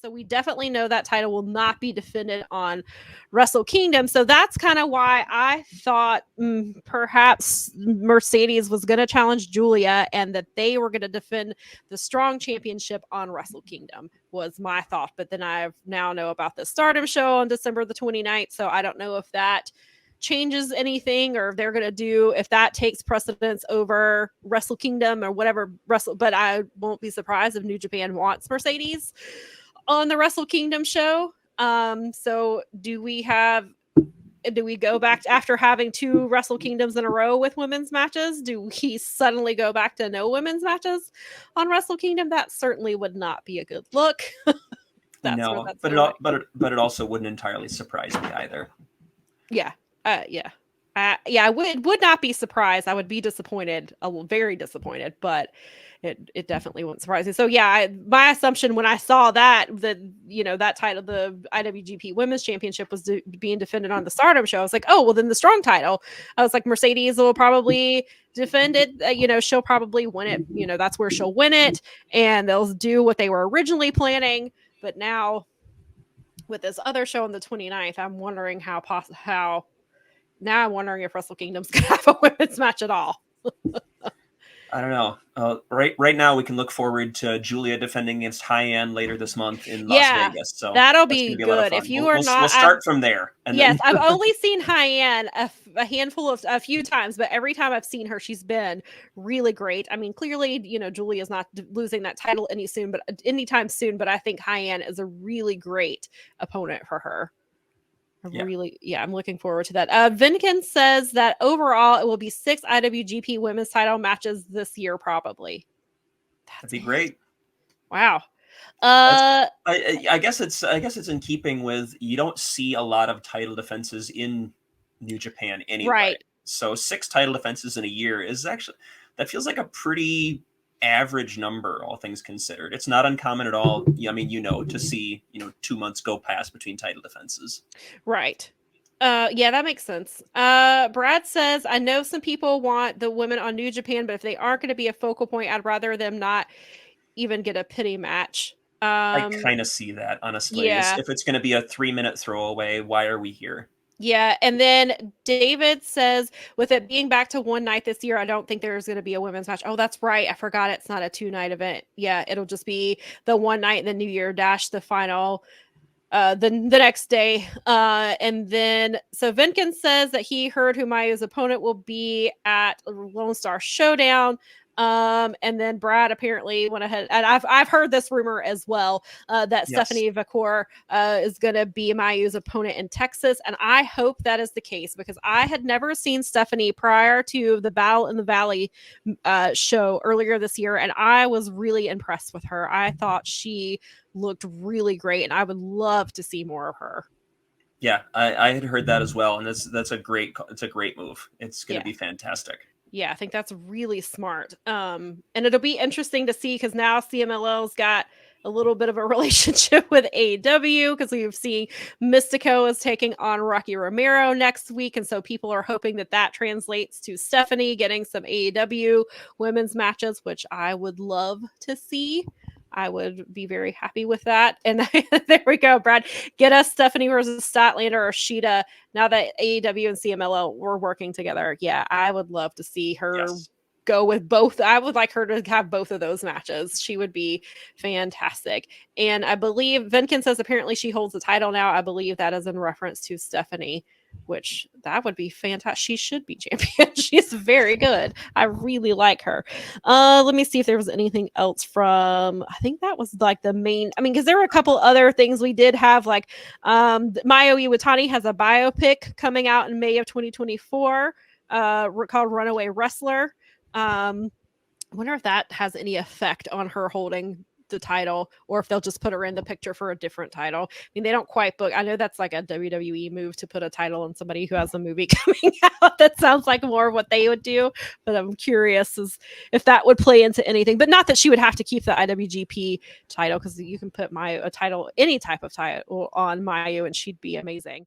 So we definitely know that title will not be defended on Wrestle Kingdom. So that's kind of why I thought perhaps Mercedes was going to challenge Julia and that they were going to defend the Strong Championship on Wrestle Kingdom was my thought. But then I now know about the Stardom show on December the 29th. So I don't know if that changes anything or if they're going to do, if that takes precedence over Wrestle Kingdom or whatever but I won't be surprised if New Japan wants Mercedes on the Wrestle Kingdom show. So do we go back to, after having 2 Wrestle Kingdoms in a row with women's matches? Do we suddenly go back to no women's matches on Wrestle Kingdom? That certainly would not be a good look. No, but it also wouldn't entirely surprise me either. Yeah. I would not be surprised. I would be disappointed, very disappointed, but it definitely won't surprise me. So yeah, my assumption when I saw that that title, the IWGP Women's Championship, was being defended on the Stardom show, I was like, oh well, then the Strong title. I was like, Mercedes will probably defend it. She'll probably win it. That's where she'll win it, and they'll do what they were originally planning. But now, with this other show on the 29th, I'm wondering Now I'm wondering if Wrestle Kingdom's going to have a women's match at all. I don't know. Right now, we can look forward to Julia defending against High-End later this month in Las Vegas. So that'll be good. If you are not, we'll start from there. Yes, I've only seen High-End a few times, but every time I've seen her, she's been really great. I mean, clearly, Julia's not losing that title anytime soon, but I think High-End is a really great opponent for her. I'm looking forward to that. Vinkin says that overall it will be 6 IWGP women's title matches this year, probably. That'd be great. Wow. I guess it's in keeping with, you don't see a lot of title defenses in New Japan anyway. Right. So 6 title defenses in a year that feels like a pretty average number, all things considered. It's not uncommon at all. I mean, to see 2 months go past between title defenses. Right. Yeah, that makes sense. Brad says, I know some people want the women on New Japan, but if they aren't going to be a focal point, I'd rather them not even get a pity match. I kind of see that, honestly. Yeah. If it's going to be a 3-minute throwaway, why are we here? Yeah, and then David says, with it being back to one night this year, I don't think there's going to be a women's match. Oh, that's right. I forgot it's not a 2-night event. Yeah, it'll just be the one night and the New Year Dash, the final, the next day. And then, so Vinkin says that he heard who Mayu's opponent will be at Lone Star Showdown. And then Brad apparently went ahead, and I've heard this rumor as well, that Stephanie Vacour is going to be Mayu's opponent in Texas, and I hope that is the case because I had never seen Stephanie prior to the Battle in the Valley show earlier this year, and I was really impressed with her. I thought she looked really great, and I would love to see more of her. Yeah, I had heard that as well, and that's a great move. It's going to be fantastic. Yeah, I think that's really smart. And it'll be interesting to see because now CMLL's got a little bit of a relationship with AEW because we've seen Mystico is taking on Rocky Romero next week. And so people are hoping that translates to Stephanie getting some AEW women's matches, which I would love to see. I would be very happy with that. And there we go, Brad. Get us Stephanie versus Statlander or Shida now that AEW and CMLL were working together. Yeah, I would love to see her go with both. I would like her to have both of those matches. She would be fantastic. And I believe Vinkin says apparently she holds the title now. I believe that is in reference to Stephanie, which that would be fantastic. She should be champion. She's very good. I really like her. Let me see if there was anything else from, I think that was like the main, because there were a couple other things we did have, like Mayu Iwatani has a biopic coming out in May of 2024 called Runaway Wrestler. I wonder if that has any effect on her holding the title or if they'll just put her in the picture for a different title. They don't quite book. I know that's like a WWE move to put a title on somebody who has a movie coming out. That sounds like more of what they would do, but I'm curious as if that would play into anything, but not that she would have to keep the IWGP title because you can put a title, any type of title on Mayu and she'd be amazing.